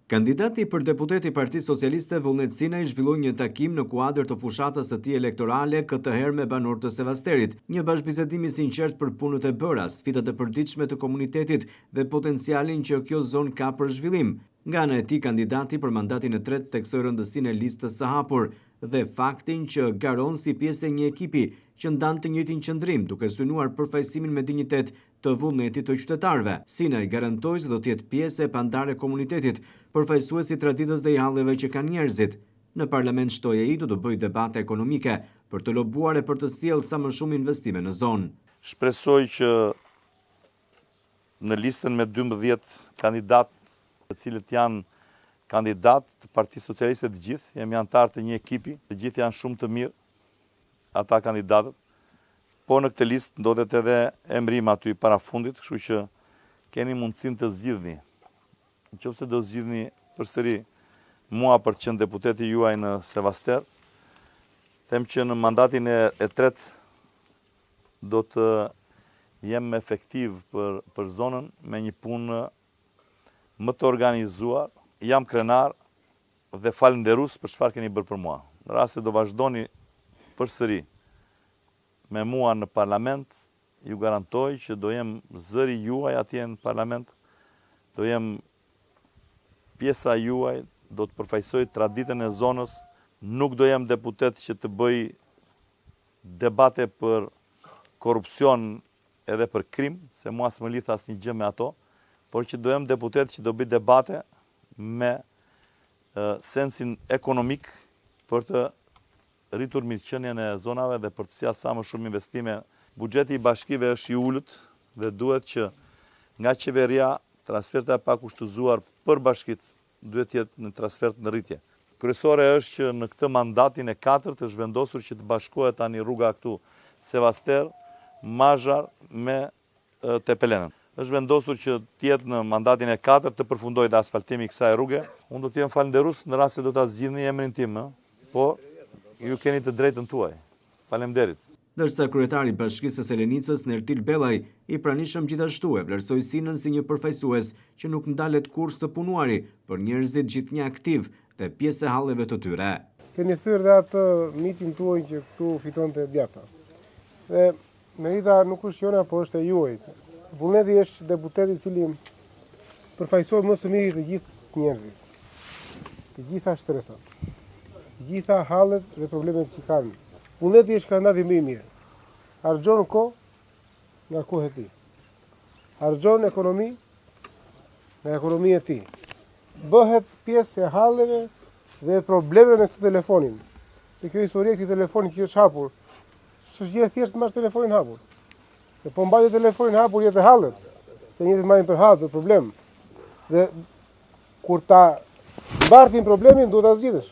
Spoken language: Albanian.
Kandidati për deputet i Partisë Socialiste Vullnet Sinaj zhvilloi një takim në kuadër të fushatës së tij elektorale, këtë herë me banorët të Sevasterit, një bashkëbisedim i sinqert për punët e bëra, sfidat e përditshme të komunitetit dhe potencialin që kjo zonë ka për zhvillim. Nga ana e tij, kandidati për mandatin e tretë theksoi rëndësinë e listës së hapur dhe faktin që garon si pjesë e një ekipi që ndan të njëjtin qëndrim, duke synuar përfaqësimin me dinjitet të vullnetit të qytetarëve. Sinaj garantoi se do të jetë pjesë e pandare e komunitetit, përfaqësuesi traditës dhe i halleve që kanë njerëzit. Në parlament shtoi ai do të bëjë debate ekonomike për të lobuar e për të sjellë sa më shumë investime në zonë. Shpresoj që në listën me 12 kandidatë, të cilët janë kandidatë të Partisë Socialiste të gjithë, jemi anëtar të një ekipi, të gjithë janë shumë të mirë ata kandidatët, po në këtë listë ndodhet edhe emrim aty para fundit, kështu që keni mundësinë të zgjidhni. Nëse do zgjidhni përsëri mua për të qenë deputeti juaj në Sevaster, them që në mandatin e tretë do të jem efektiv për zonën me një punë më të organizuar. Jam krenar dhe falenderus për çfarë keni bërë për mua. Në rast se do vazhdoni përsëri me mua në parlament, ju garantoj që do jem zëri juaj atje në parlament, do jem pjesa juaj, do të përfaqësoj traditën e zonës, nuk do jem deputet që të bëj debate për korrupsion edhe për krim, se mua s'më lidh asnjë gjë me ato, por që do jem deputet që do bëj debate me sensin ekonomik për të rritur mirëqenien e zonave dhe për të sjellë sa më shumë investime. Buxheti i bashkive është i ulët dhe duhet që nga qeveria transferta e pakushtëzuar për bashkit duhet të jetë në transfert në rritje. Kryesore është që në këtë mandatin e 4 të zhvendosur që të bashkohet tani rruga këtu Sevaster, Mazhar me Tepelenën. Është vendosur që të jetë në mandatin e 4 të përfundojë asfaltimi i kësaj rruge. Unë do të jem falënderues në rast se do ta zgjidhni emrin tim, po ju keni të drejtën tuaj. Faleminderit. Ndërsa kryetari i Bashkisë së Selenicës, Nertil Bellaj, i pranishëm gjithashtu e vlerësoi Sinën si një përfaqësues që nuk ndalet kurrë së punuari për njerëzit gjithnjë aktiv dhe pjesë e halleve të tyre. Keni thyrë dhe atë mitin tuaj që këtu fitonte Bjata. Dhe merita nuk është jona, po është e juaj. Vullneti është deputeti i cili përfaqësohet më së miri të gjithë njerëzit, të gjitha shtresat, të gjitha hallet dhe problemet që kanë. Vullneti është kandidati më i mirë. Harxhon kohë nga koha e tij. Harxhon ekonomi nga ekonomia e tij. Bëhet pjesë e halleve dhe probleme me këtë telefonin. Se kjo histori e këtij telefoni që është hapur, s'është gjë e thjeshtë mbash telefonin hapur. Se po mbajë telefonin hapur jetë hallet, se njerëzit marrin për hall, për problem. Dhe kur ta mbartin problemin, duhet ta zgjidhësh.